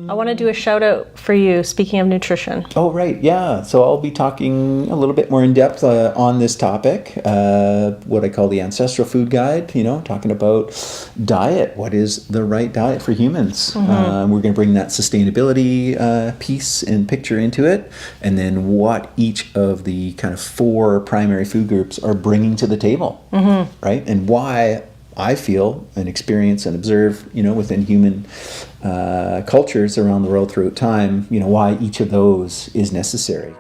I want to do a shout out for you, speaking of nutrition. Oh, right. Yeah. So I'll be talking a little bit more in depth on this topic, what I call the ancestral food guide, talking about diet. What is the right diet for humans? We're going to bring that sustainability piece and picture into it. And then what each of the kind of 4 primary food groups are bringing to the table, right? And why I feel and experience and observe, within human cultures around the world throughout time, why each of those is necessary.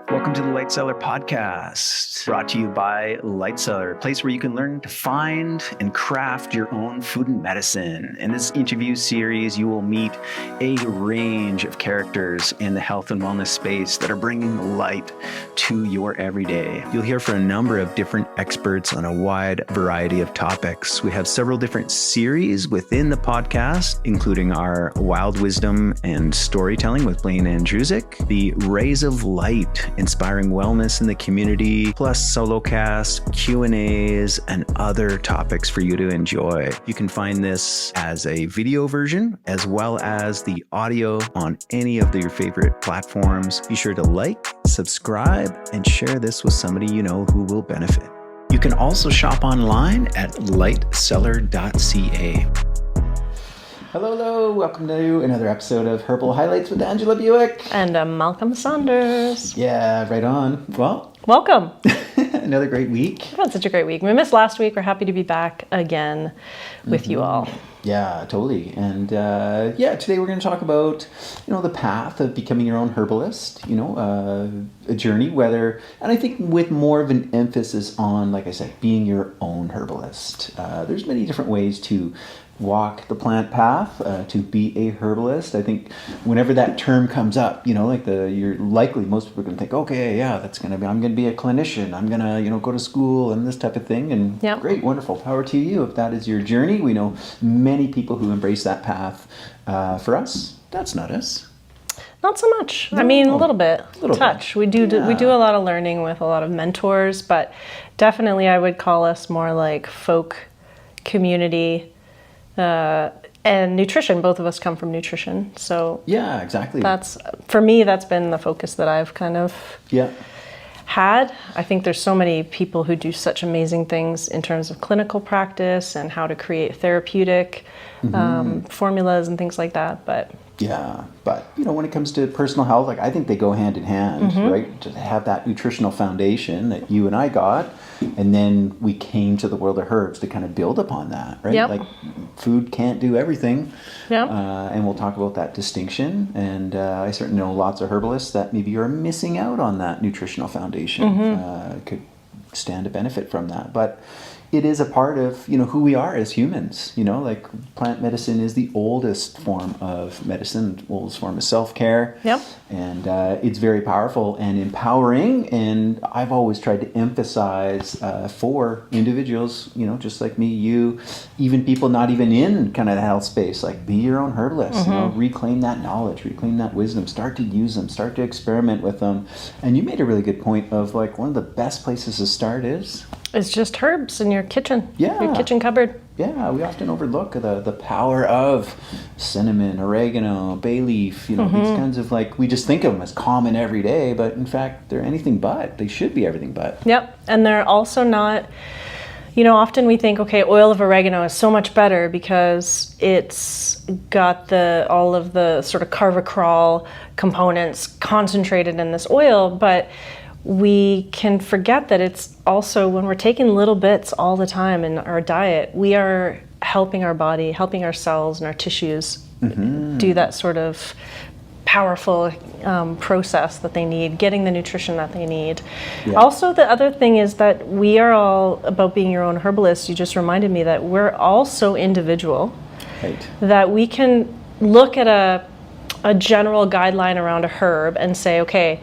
Welcome to the Light Cellar Podcast, brought to you by Light Cellar, a place where you can learn to find and craft your own food and medicine. In this interview series, you will meet a range of characters in the health and wellness space that are bringing light to your everyday. You'll hear from a number of different experts on a wide variety of topics. We have several different series within the podcast, including our Wild Wisdom and Storytelling with Blaine Andrusic, the Rays of Light, inspiring wellness in the community, plus solo casts, Q&As, and other topics for you to enjoy. You can find this as a video version, as well as the audio on any of your favorite platforms. Be sure to like, subscribe, and share this with somebody you know who will benefit. You can also shop online at lightcellar.ca. Hello. Welcome to another episode of Herbal Highlights with Angela Bewick. And Malcolm Saunders. Yeah, right on. Well, welcome. Another great week. We've had such a great week. We missed last week. We're happy to be back again with you all. Yeah, totally. And today we're going to talk about, the path of becoming your own herbalist, a journey, and I think with more of an emphasis on, like I said, being your own herbalist. There's many different ways to walk the plant path, to be a herbalist. I think whenever that term comes up, you're likely, most people are going to think, okay, yeah, I'm going to be a clinician. I'm going to, go to school and this type of thing. And Great, wonderful, power to you if that is your journey. We know many people who embrace that path. For us, that's not us. Not so much. No. I mean, a little bit. Touch. We do a lot of learning with a lot of mentors, but definitely I would call us more like folk community. And nutrition. Both of us come from nutrition, so yeah, exactly. That's been the focus that I've kind of had. I think there's so many people who do such amazing things in terms of clinical practice and how to create therapeutic formulas and things like that. But when it comes to personal health, I think they go hand in hand, right? To have that nutritional foundation that you and I got, and then we came to the world of herbs to kind of build upon that, right? Yep. Food can't do everything. Yep. And we'll talk about that distinction. And I certainly know lots of herbalists that maybe are missing out on that nutritional foundation. Could stand to benefit from that. But it is a part of, who we are as humans. Plant medicine is the oldest form of medicine, oldest form of self-care. Yep. And it's very powerful and empowering. And I've always tried to emphasize for individuals, just like me, you, even people not even in kind of the health space, be your own herbalist. Reclaim that knowledge, reclaim that wisdom, start to use them, start to experiment with them. And you made a really good point of one of the best places to start is... It's just herbs in your kitchen, your kitchen cupboard. Yeah, we often overlook the power of cinnamon, oregano, bay leaf, these kinds of we just think of them as common every day, but in fact, they're anything but. They should be everything but. Yep, and they're also not, often we think, okay, oil of oregano is so much better because it's got all of the sort of carvacrol components concentrated in this oil, but we can forget that it's also, when we're taking little bits all the time in our diet, we are helping our body, helping our cells and our tissues do that sort of powerful process that they need, getting the nutrition that they need. Yeah. Also, the other thing is that we are all about being your own herbalist. You just reminded me that we're all so individual that we can look at a general guideline around a herb and say, okay,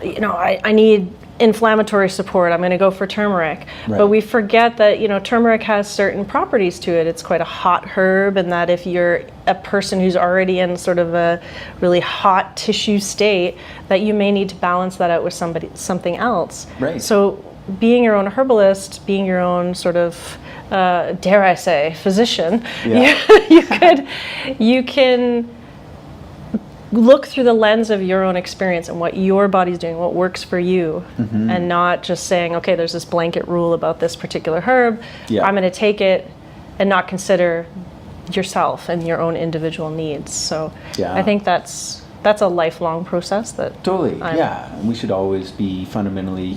I need inflammatory support, I'm going to go for turmeric. Right. But we forget that, turmeric has certain properties to it. It's quite a hot herb, and that if you're a person who's already in sort of a really hot tissue state, that you may need to balance that out with something else. Right. So being your own herbalist, being your own sort of, dare I say, physician, you can look through the lens of your own experience and what your body's doing, what works for you, and not just saying, okay, there's this blanket rule about this particular herb. Yeah. I'm going to take it and not consider yourself and your own individual needs. So Yeah. I think that's a lifelong process that Totally, yeah. And we should always be fundamentally,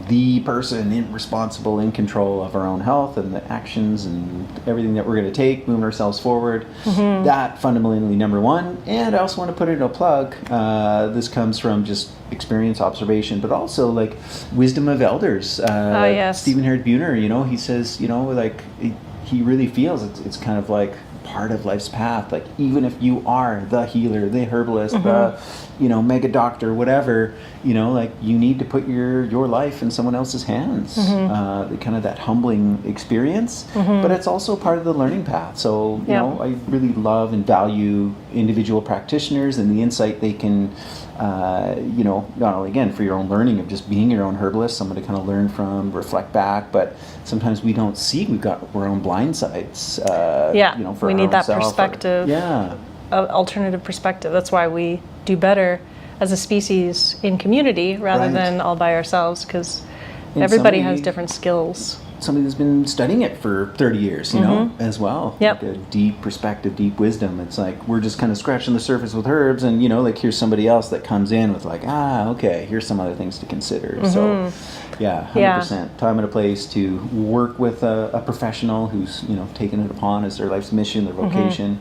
the person responsible, in control of our own health and the actions and everything that we're going to take, moving ourselves forward. That fundamentally number one. And I also want to put in a plug. This comes from just experience, observation, but also like wisdom of elders. Yes. Stephen Buhner, he says, like he really feels it's kind of like part of life's path. Like even if you are the healer, the herbalist, the mega doctor, whatever, like you need to put your life in someone else's hands. Kind of that humbling experience, but it's also part of the learning path. So I really love and value individual practitioners and the insight they can not only again for your own learning of just being your own herbalist, someone to kind of learn from, reflect back, but sometimes we don't see, we've got our own blind sides. For we our need own that self perspective. Alternative perspective. That's why we do better as a species in community rather than all by ourselves, because everybody has different skills. Somebody that's been studying it for 30 years, as well. Yep. Like a deep perspective, deep wisdom. It's like we're just kind of scratching the surface with herbs, and like here's somebody else that comes in with like, okay, here's some other things to consider. So, 100%. Time and a place to work with a professional who's taken it upon as their life's mission, their vocation,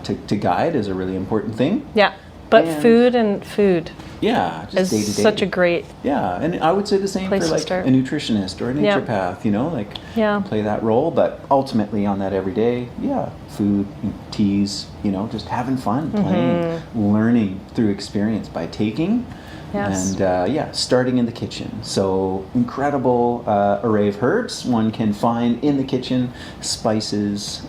to guide is a really important thing. Yeah, but food. Yeah, just day to day. Such a great and I would say the same for like a nutritionist or a naturopath, play that role. But ultimately on that everyday, food, teas, just having fun, playing, learning through experience by taking. Yes. And starting in the kitchen. So incredible array of herbs one can find in the kitchen, spices,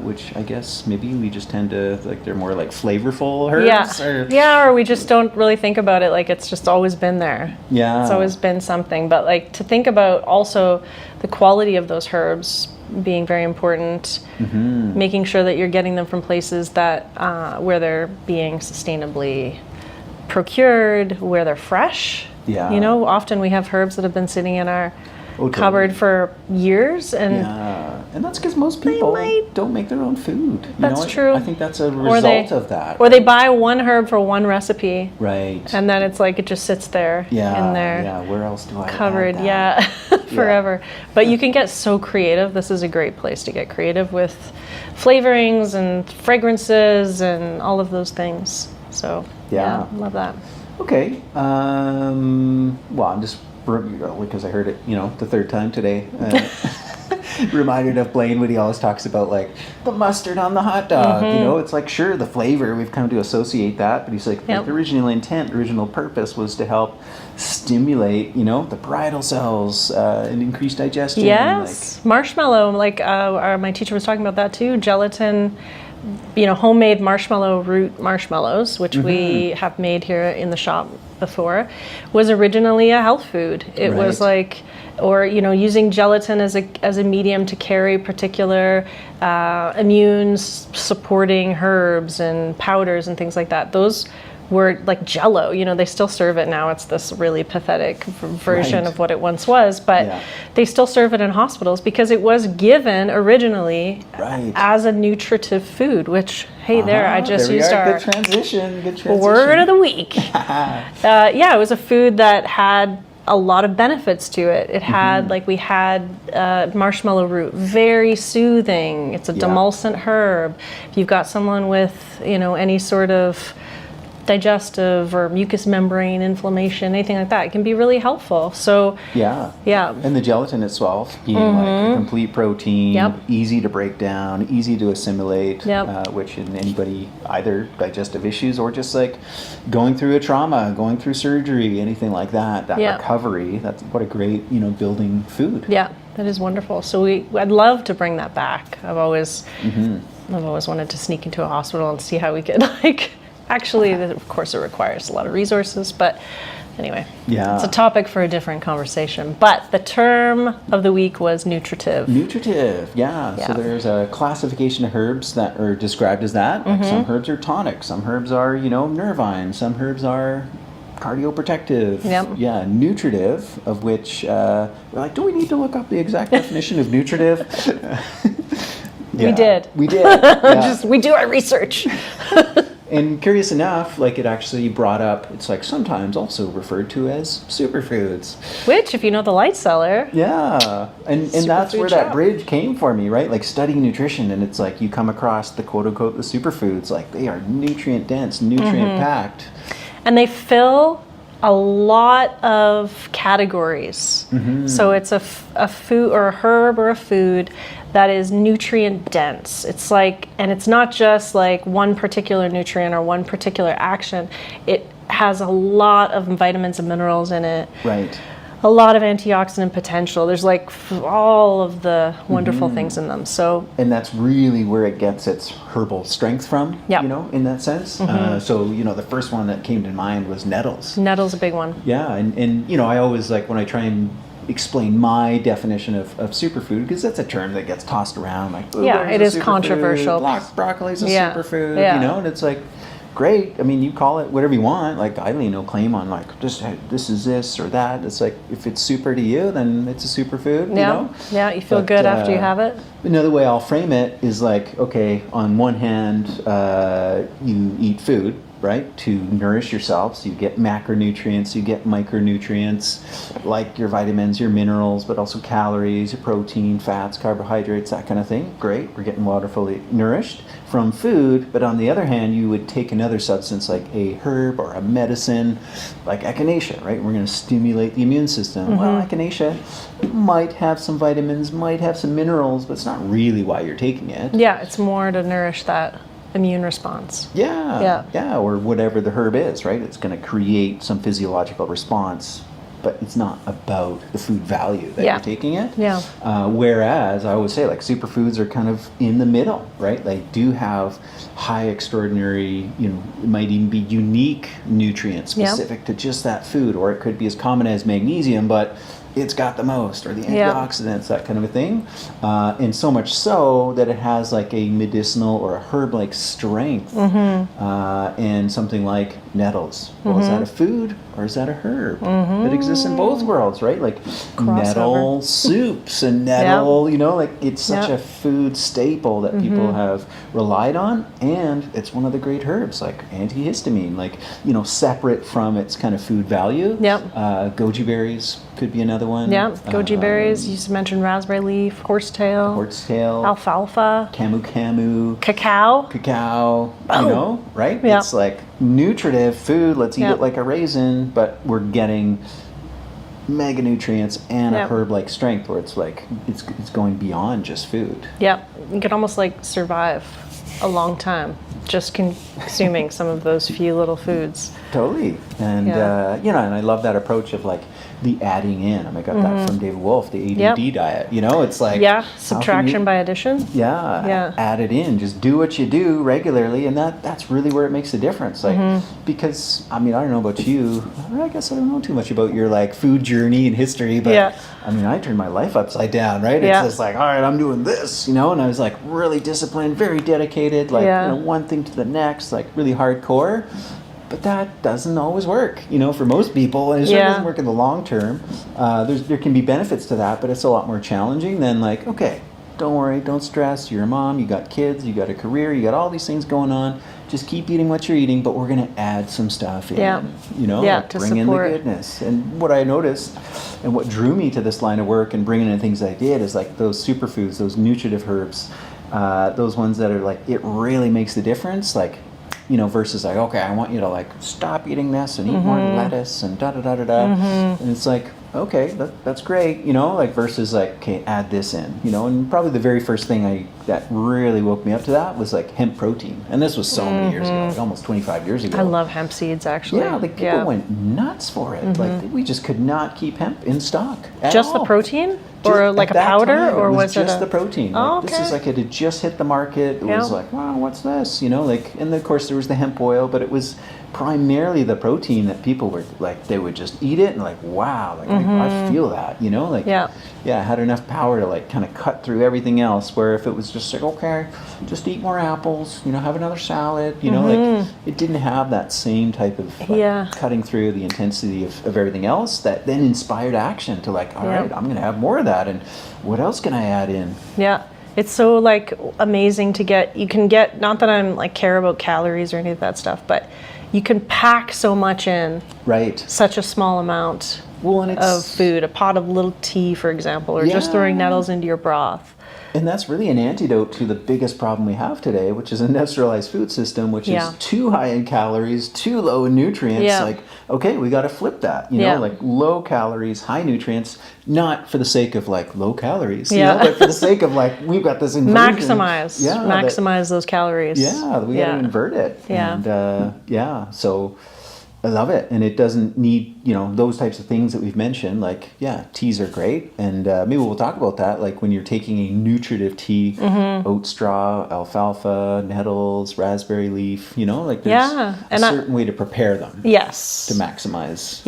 which I guess maybe we just tend to like they're more like flavorful herbs. Or we just don't really think about it like it's just always been there. Yeah. It's always been something. But like to think about also the quality of those herbs being very important, making sure that you're getting them from places that where they're being sustainably procured, where they're fresh. Often we have herbs that have been sitting in our cupboard for years, and that's because most people don't make their own food. That's true. I think that's a result of that. Or they buy one herb for one recipe, right? And then it's like it just sits there in their where else do I cupboard? add that? Forever. But you can get so creative. This is a great place to get creative with flavorings and fragrances and all of those things. So love that. Okay. Well, I'm just because I heard it, the third time today. Reminded of Blaine when he always talks about like the mustard on the hot dog. It's like sure the flavor we've come to associate that, but he's like the original intent, original purpose was to help stimulate, the parietal cells and increase digestion. Yes, marshmallow. Like my teacher was talking about that too. Gelatin. Homemade marshmallow root marshmallows, which we have made here in the shop before, was originally a health food. It was like, or using gelatin as a medium to carry particular immune supporting herbs and powders and things like that. Those were like Jell-O. They still serve it now. It's this really pathetic version of what it once was, but they still serve it in hospitals because it was given originally as a nutritive food, which, I just used our good transition. Word of the week. It was a food that had a lot of benefits to it. It had, we had marshmallow root, very soothing. It's a demulcent herb. If you've got someone with, any sort of digestive or mucous membrane inflammation, anything like that, it can be really helpful. So and the gelatin itself being like a complete protein, easy to break down, easy to assimilate, which in anybody either digestive issues or just like going through a trauma, going through surgery, anything like that recovery, that's what a great building food. That is wonderful. So I'd love to bring that back. I've always wanted to sneak into a hospital and see how we could actually, of course, it requires a lot of resources, but Anyway, Yeah. it's a topic for a different conversation. But the term of the week was nutritive. Nutritive, yeah. So Yeah. there's a classification of herbs that are described as that. Like some herbs are tonic, some herbs are, nervine, some herbs are cardioprotective. Yep. Yeah, nutritive, of which we're like, do we need to look up the exact definition of nutritive? We did. We did. Yeah. We do our research. And curious enough, like it actually brought up, it's like sometimes also referred to as superfoods. Which, if you know the light cellar, Yeah, and that's where Superfood that shop. bridge came for me, right? Like studying nutrition, and it's like you come across the quote unquote the superfoods, like they are nutrient dense, nutrient packed. and they fill a lot of categories. So it's a food or a herb or a food that is nutrient dense. It's like, and it's not just like one particular nutrient or one particular action. It has a lot of vitamins and minerals in it. Right. A lot of antioxidant potential. There's like all of the wonderful things in them. So And that's really where it gets its herbal strength from, Yep. In that sense. So, the first one that came to mind was nettles. nettle's a big one. Yeah, and I always like when I try and explain my definition of superfood, because that's a term that gets tossed around like, Yeah, what it a is superfood? controversial. Broccoli's a Yeah, superfood, yeah. and it's like, great. I mean, you call it whatever you want. Like, I lay no claim on like this is this or that. It's like if it's super to you, then it's a superfood. Yeah, yeah, you feel But, good after you have it. Another way I'll frame it is like, okay, on one hand, you eat food, right, to nourish yourself. So you get macronutrients, you get micronutrients, like your vitamins, your minerals, but also calories, your protein, fats, carbohydrates, that kind of thing. Great, we're getting waterfully nourished from food. But on the other hand, you would take another substance like a herb or a medicine, like echinacea, right? We're going to stimulate the immune system. Well, echinacea might have some vitamins, might have some minerals, but it's not really why you're taking it. Yeah, it's more to nourish that immune response. Yeah, or whatever the herb is, right? It's going to create some physiological response, but it's not about the food value that Yeah. you're taking it. Yeah. Whereas I always say, like, superfoods are kind of in the middle, right? They do have high, extraordinary, it might even be unique nutrients Yeah. specific to just that food, or it could be as common as magnesium, but it's got the most, or the Yeah. antioxidants, that kind of a thing. And so much so that it has like a medicinal or a herb-like strength. And something like nettles. Well, is that a food or is that a herb? It exists in both worlds, right? Like nettle soups and nettle, like it's such Yep. a food staple that people have relied on. And it's one of the great herbs, like antihistamine, like, separate from its kind of food value. Yep. Goji berries could be another one. Yeah, goji berries. You mentioned raspberry leaf, horsetail, Horsetail, alfalfa, camu, cacao. cacao, right? Yeah. It's like nutritive food. Let's eat Yeah. it like a raisin, but we're getting mega nutrients and Yeah. a herb-like strength where it's like it's going beyond just food. Yep, you could almost like survive a long time just consuming some of those few little foods. Totally. And, Yeah. and I love that approach of like the adding in. I got that from David Wolf, the ADD diet. It's like, Yeah, how can subtraction you- by addition. Yeah, add it in. Just do what you do regularly, and that's really where it makes a difference. Like, because I don't know about you. I guess I don't know too much about your like food journey and history, but Yeah. I turned my life upside down. Right? Yeah. It's just like, all right, I'm doing this, and I was like really disciplined, very dedicated, like one thing to the next, like really hardcore. But that doesn't always work, for most people, and it certainly doesn't work in the long term. There can be benefits to that, but it's a lot more challenging than like, okay, don't worry, don't stress. You're a mom, you got kids, you got a career, you got all these things going on. Just keep eating what you're eating, but we're going to add some stuff in, like to bring in support. the goodness. And what I noticed, and what drew me to this line of work and bringing in things I did, is like those superfoods, those nutritive herbs, those ones that are like, it really makes the difference. Like, versus like, okay, I want you to like stop eating this and eat more lettuce and da-da-da-da-da. And it's like, okay, that's great, like versus like, okay, add this in, and probably the very first thing that really woke me up to that was like hemp protein. And this was so many years ago, like almost 25 years ago. I love hemp seeds, actually. Yeah, like people went nuts for it. Like we just could not keep hemp in stock at Just all. the protein? or like at a that powder, time, or it was it just a... the protein? Oh, Like, okay. this is like, it had just hit the market. It was like, wow, what's this? You know, like, and of course there was the hemp oil, but it was primarily the protein that people were like, they would just eat it and like, wow, like I feel that, you know, like, Yeah. it had enough power to like kind of cut through everything else. Where if it was just like, okay, just eat more apples, you know, have another salad, you know, like, it didn't have that same type of like, cutting through the intensity of everything else that then inspired action to like, all right, I'm going to have more of that. And what else can I add in? Yeah. It's so like amazing to get, you can get, not that I'm like care about calories or any of that stuff, but you can pack so much in Right. such a small amount Well, and of it's, food. A pot of little tea, for example, or just throwing nettles into your broth. and that's really an antidote to the biggest problem we have today, which is an industrialized food system, which is too high in calories, too low in nutrients. Yeah. Like, okay, we got to flip that, you know, like low calories, high nutrients, not for the sake of like low calories, you know, but for the sake of like, we've got this inversion. Maximize those calories. Yeah, we got to invert it. Yeah. And so I love it. And it doesn't need, you know, those types of things that we've mentioned. Like, teas are great. And maybe we'll talk about that. Like when you're taking a nutritive tea, oat straw, alfalfa, nettles, raspberry leaf, you know, like there's a certain way to prepare them. Yes. To maximize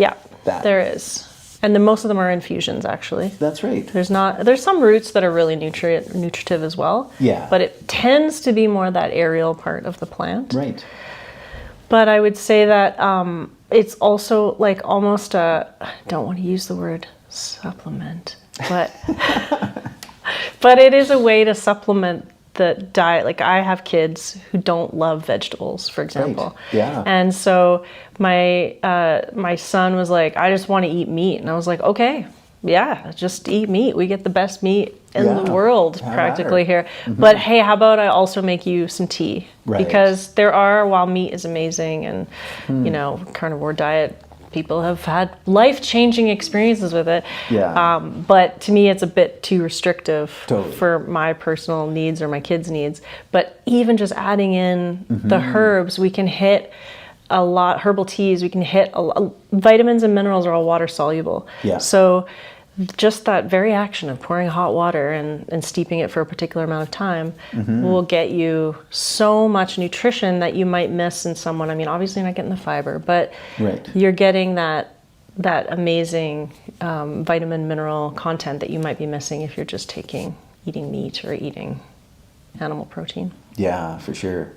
that. There is. And then most of them are infusions, actually. That's right. There's some roots that are really nutritive as well. Yeah. But it tends to be more that aerial part of the plant. Right. But I would say that it's also like almost I don't want to use the word supplement, but but it is a way to supplement the diet. Like I have kids who don't love vegetables, for example. Right. Yeah. And so my son was like, I just want to eat meat. And I was like, okay, just eat meat. We get the best meat in the world practically here. But hey, how about I also make you some tea? Right. Because while meat is amazing and, you know, carnivore diet, people have had life-changing experiences with it. Yeah. But to me, it's a bit too restrictive Totally. for my personal needs or my kids' needs. But even just adding in the herbs, we can hit a lot. Herbal teas, we can hit vitamins and minerals are all water soluble. Yeah. So just that very action of pouring hot water and steeping it for a particular amount of time will get you so much nutrition that you might miss in someone. I mean, obviously you're not getting the fiber, but you're getting that amazing vitamin mineral content that you might be missing if you're just eating meat or eating animal protein. Yeah, for sure.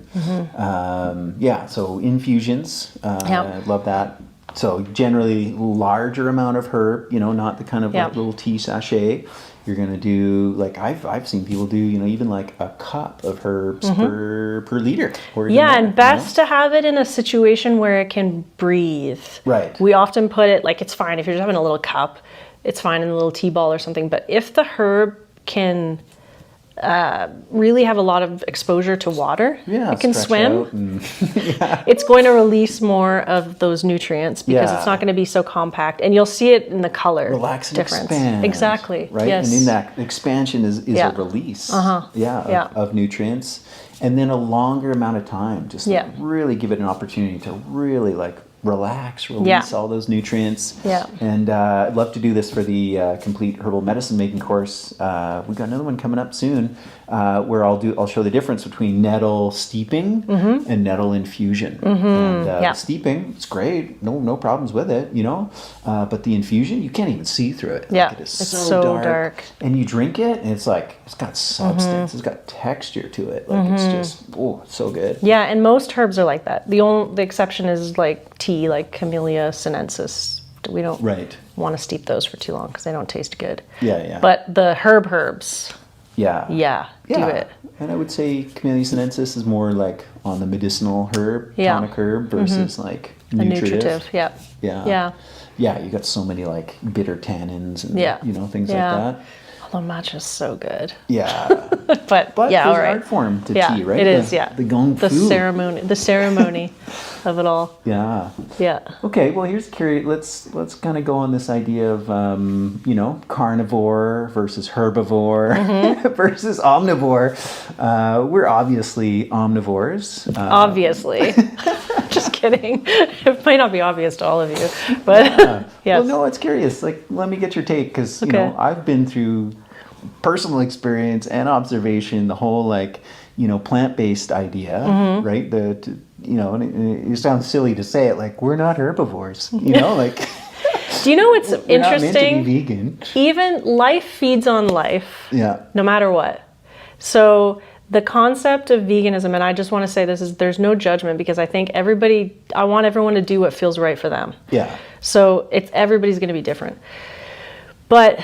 So infusions, I love that. So generally larger amount of herb, you know, not the kind of like little tea sachet. You're going to do, like I've seen people do, you know, even like a cup of herbs per liter. Or and best to have it in a situation where it can breathe. Right. We often put it, like it's fine if you're just having a little cup, it's fine in a little tea ball or something. But if the herb can really have a lot of exposure to water, it can swim. It's going to release more of those nutrients because it's not going to be so compact, and you'll see it in the color relax and difference. Expand, exactly. Right. Yes. And in that expansion is a release. Of nutrients, and then a longer amount of time. Just like really give it an opportunity to really like relax, release all those nutrients. And I'd love to do this for the complete herbal medicine making course. We've got another one coming up soon where I'll show the difference between nettle steeping and nettle infusion. And steeping, it's great, no problems with it, you know. But the infusion, you can't even see through it. Like, it is it's so dark. And you drink it, and it's like it's got substance, it's got texture to it. Like it's just it's so good. Yeah, and most herbs are like that. The exception is like tea, like Camellia sinensis. We don't want to steep those for too long because they don't taste good. But the herbs, do it. And I would say Camellia sinensis is more like on the medicinal herb, tonic herb versus like nutritive. Yeah, you got so many like bitter tannins and you know, things like that. Although matcha's so good. Yeah. but there's an art form to tea, right? It is, The gong fu. The ceremony of it all. Yeah. Yeah. Okay, well here's curious. Let's kind of go on this idea of you know, carnivore versus herbivore versus omnivore. We're obviously omnivores. Obviously. Just kidding. It might not be obvious to all of you, but yes. Well, no, it's curious. Like, let me get your take, because you know, I've been through personal experience and observation the whole, like, you know, plant-based idea, right? You know, and it sounds silly to say it, like, we're not herbivores, you know, like. Do you know what's we're not interesting? meant to be vegan. Even life feeds on life. Yeah. No matter what. So the concept of veganism, and I just want to say this, is there's no judgment, because I think I want everyone to do what feels right for them. Yeah. So everybody's going to be different. But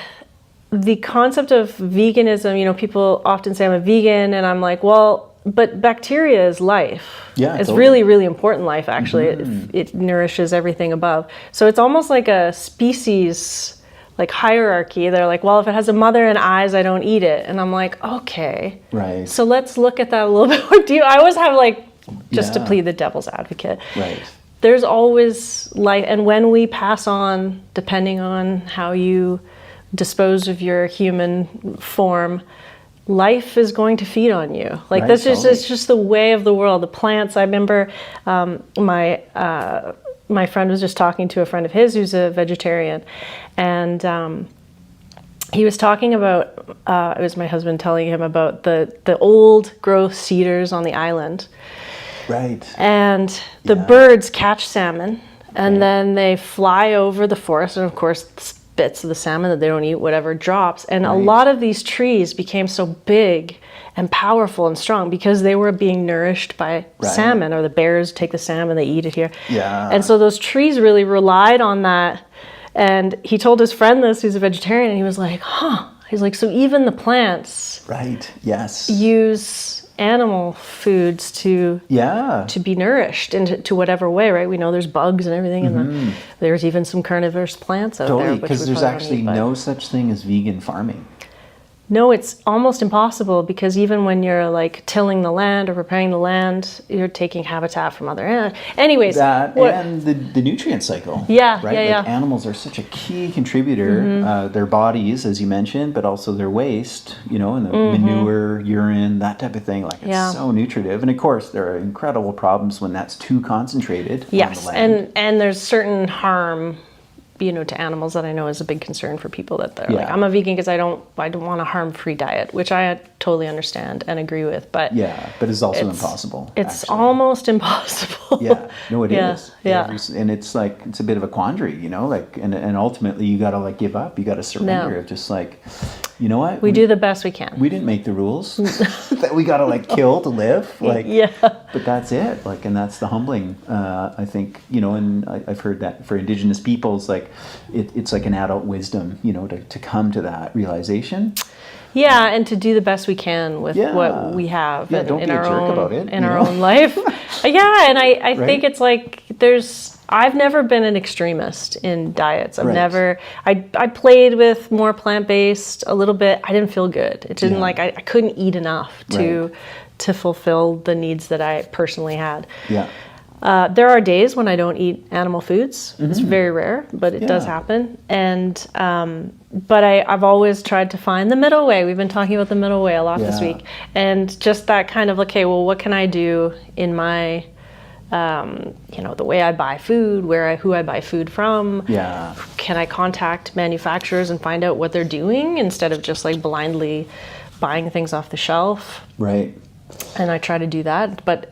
the concept of veganism, you know, people often say I'm a vegan, and I'm like, well, but bacteria is life. Yeah, it's totally. really, really important life, actually. It nourishes everything above. So it's almost like a species, like, hierarchy. They're like, well, if it has a mother and eyes, I don't eat it. And I'm like, okay. Right. So let's look at that a little bit more. I always have, like, just to plead the devil's advocate. Right. There's always life. And when we pass on, depending on how you dispose of your human form, life is going to feed on you. Like, Right, that's just, totally. it's just the way of the world. The plants, I remember my friend was just talking to a friend of his who's a vegetarian, and he was talking about, it was my husband telling him about the old growth cedars on the island. Right. And the birds catch salmon, and then they fly over the forest, and of course bits of the salmon that they don't eat, whatever, drops. And a lot of these trees became so big and powerful and strong because they were being nourished by salmon, or the bears take the salmon, they eat it here. Yeah. And so those trees really relied on that. And he told his friend this, who's a vegetarian, and he was like, huh. He's like, so even the plants use animal foods to be nourished into whatever way, right? We know there's bugs and everything, and there's even some carnivorous plants out there. Totally, because there's actually no such thing as vegan farming. No, it's almost impossible, because even when you're like tilling the land or preparing the land, you're taking habitat from other animals. Anyways, and the nutrient cycle. Yeah, right. yeah, Like, animals are such a key contributor. Their bodies, as you mentioned, but also their waste. You know, and the manure, urine, that type of thing. Like, it's so nutritive. And of course, there are incredible problems when that's too concentrated. On the land. and there's certain harm, you know, to animals that I know is a big concern for people, that they're like, I'm a vegan because I don't want a harm-free diet, which I totally understand and agree with, but but it's also impossible. It's almost impossible. No, it is. Yeah. And it's like, it's a bit of a quandary, you know, like, and ultimately you got to, like, give up. You got to surrender. Of just like, you know what? We do the best we can. We didn't make the rules that we got to, like, kill to live. Like, but that's it. Like, and that's the humbling, I think, you know, and I've heard that for Indigenous peoples, like, it's like an adult wisdom, you know, to come to that realization. Yeah, and to do the best we can with what we have don't in be a our jerk own about it, in our own life. And I think it's like I've never been an extremist in diets. I've never. I played with more plant-based a little bit. I didn't feel good. It didn't like I couldn't eat enough to fulfill the needs that I personally had. There are days when I don't eat animal foods. It's very rare, but it does happen. And but I've always tried to find the middle way. We've been talking about the middle way a lot this week, and just that kind of, okay, well, what can I do in my you know, the way I buy food, who I buy food from. Can I contact manufacturers and find out what they're doing instead of just like blindly buying things off the shelf? And I try to do that, but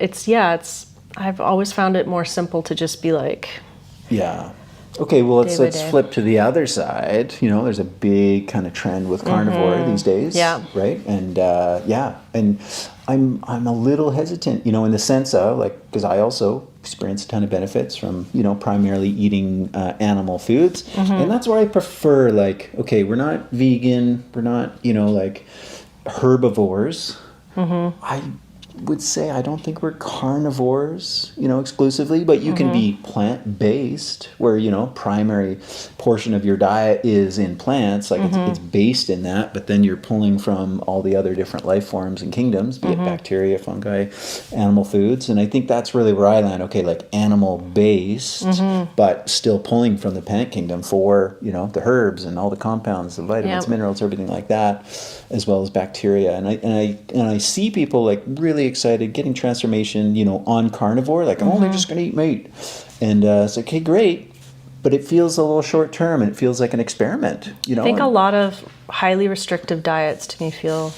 I've always found it more simple to just be like, okay, well, let's flip to the other side. You know, there's a big kind of trend with carnivore these days, right? And and I'm a little hesitant, you know, in the sense of, like, because I also experience a ton of benefits from, you know, primarily eating animal foods, and that's where I prefer, like, okay, we're not vegan, we're not, you know, like, herbivores. I would say I don't think we're carnivores, you know, exclusively, but you can be plant-based, where, you know, primary portion of your diet is in plants, like it's based in that, but then you're pulling from all the other different life forms and kingdoms, be it bacteria, fungi, animal foods, and I think that's really where I land. Okay, like animal-based, but still pulling from the plant kingdom for, you know, the herbs and all the compounds, the vitamins, minerals, everything like that, as well as bacteria, and I see people, like, really really excited, getting transformation, on carnivore. Like, I'm only just going to eat meat. And it's okay, great. But it feels a little short term, and it feels like an experiment, I think a lot of highly restrictive diets to me feel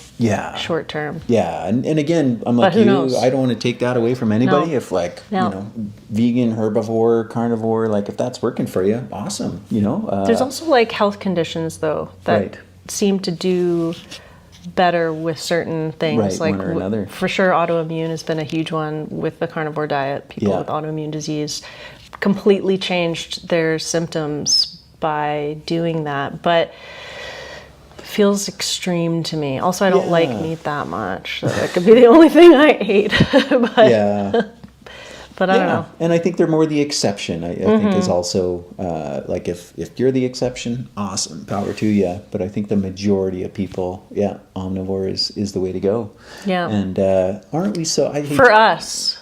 short term. Yeah, and again, I'm like who you, knows? I don't want to take that away from anybody. No. If No. vegan, herbivore, carnivore, like if that's working for you, awesome, There's also like health conditions though that seem to do better with certain things. Right, like one or another. For sure, autoimmune has been a huge one with the carnivore diet. People with autoimmune disease completely changed their symptoms by doing that, but feels extreme to me. Also, I don't like meat that much, so that could be the only thing I ate. But I don't know. And I think they're more the exception. I think is also like if you're the exception, awesome, power to you. But I think the majority of people, omnivore is the way to go. Yeah. And aren't we so? For us.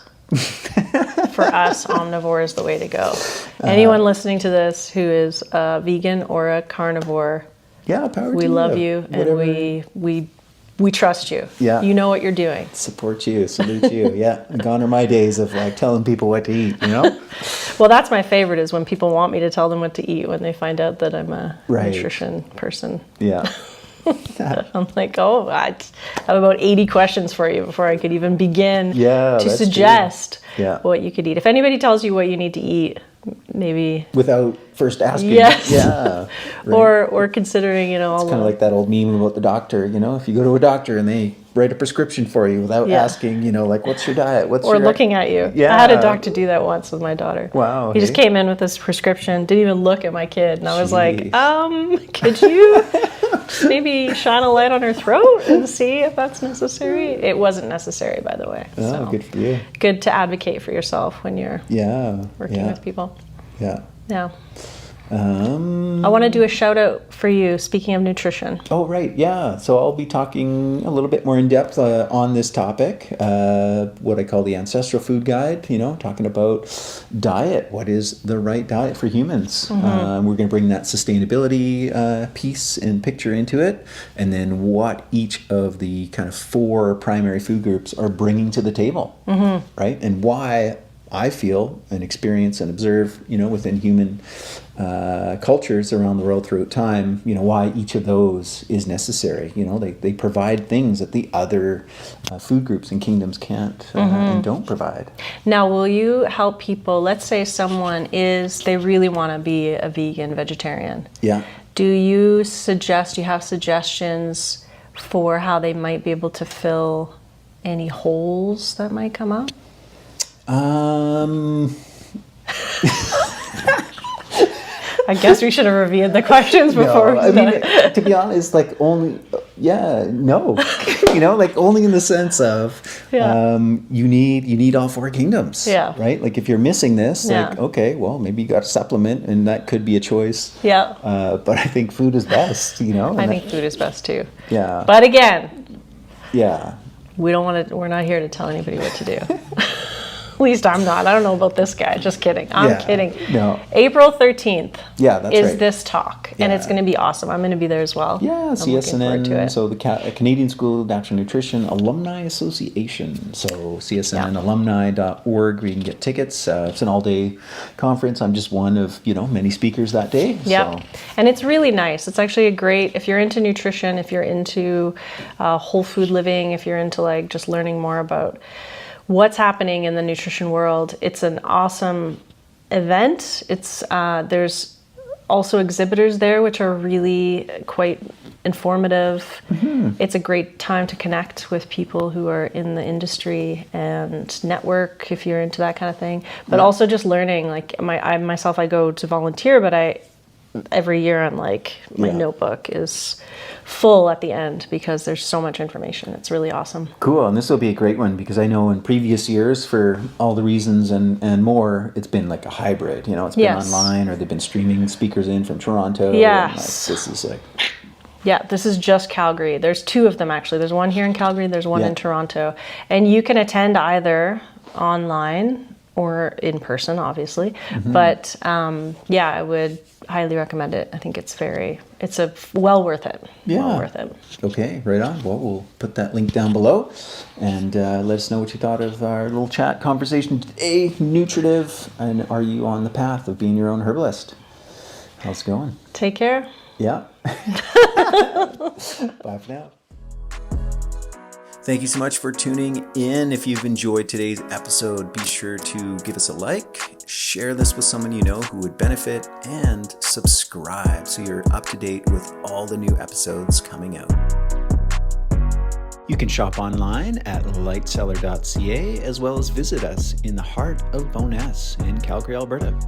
For us, omnivore is the way to go. Anyone listening to this who is a vegan or a carnivore, power to you. We love you, and we trust you. Yeah. You know what you're doing. Support you, salute you. Gone are my days of like telling people what to eat, Well, that's my favorite, is when people want me to tell them what to eat when they find out that I'm a nutrition person. Yeah. I'm like, I have about 80 questions for you before I could even begin to suggest what you could eat. If anybody tells you what you need to eat, maybe without first asking. Yes. Yeah. Or considering, all it's kind of like that old meme about the doctor, if you go to a doctor and they write a prescription for you without asking, like, what's your diet? Or looking at you. Yeah. I had a doctor do that once with my daughter. Wow. He just came in with this prescription, didn't even look at my kid. And I was like, could you maybe shine a light on her throat and see if that's necessary? It wasn't necessary, by the way. Oh, good for you. Good to advocate for yourself when you're working with people. Yeah. Yeah. I want to do a shout out for you, speaking of nutrition. Oh, right. Yeah. So I'll be talking a little bit more in depth on this topic, what I call the ancestral food guide, talking about diet. What is the right diet for humans? We're going to bring that sustainability piece and picture into it. And then what each of the kind of 4 primary food groups are bringing to the table, right? And why I feel and experience and observe, within human cultures around the world throughout time, why each of those is necessary. They provide things that the other food groups and kingdoms can't and don't provide. Now, will you help people, let's say someone they really want to be a vegan, vegetarian. Yeah. Do you have suggestions for how they might be able to fill any holes that might come up? I guess we should have reviewed the questions before. To be honest, like only, no, like only in the sense of, you need all 4 kingdoms, right? Like if you're missing this, like, okay, well, maybe you got to supplement, and that could be a choice. Yeah. But I think food is best, I think food is best too. Yeah. But again, we're not here to tell anybody what to do. At least I'm not. I don't know about this guy. Just kidding. I'm kidding. No. April 13th is right. this talk. And it's going to be awesome. I'm going to be there as well. Yeah, I'm looking forward to it. So the Canadian School of Natural Nutrition Alumni Association. So csnalumni.org, where you can get tickets. It's an all-day conference. I'm just one of, many speakers that day. Yeah. So. And it's really nice. It's actually if you're into nutrition, if you're into whole food living, if you're into like just learning more about what's happening in the nutrition world, it's an awesome event. It's there's also exhibitors there, which are really quite informative. It's a great time to connect with people who are in the industry and network if you're into that kind of thing. But also just learning. Like I go to volunteer, but every year I'm like my notebook is full at the end because there's so much information. It's really awesome. Cool. And this will be a great one because I know in previous years, for all the reasons and more, it's been like a hybrid. It's been online, or they've been streaming speakers in from Toronto. Yes. This is like... Yeah, this is just Calgary. There's 2 of them actually. There's one here in Calgary, there's one in Toronto. And you can attend either online or in person, obviously. But yeah, I would highly recommend it. I think it's well worth it. Yeah. Well worth it. Okay, right on. Well, we'll put that link down below, and let us know what you thought of our little chat conversation today. Nutritive, and are you on the path of being your own herbalist? How's it going? Take care. Yeah. Bye for now. Thank you so much for tuning in. If you've enjoyed today's episode, be sure to give us a like, share this with someone you know who would benefit, and subscribe so you're up to date with all the new episodes coming out. You can shop online at lightseller.ca, as well as visit us in the heart of Bowness in Calgary, Alberta.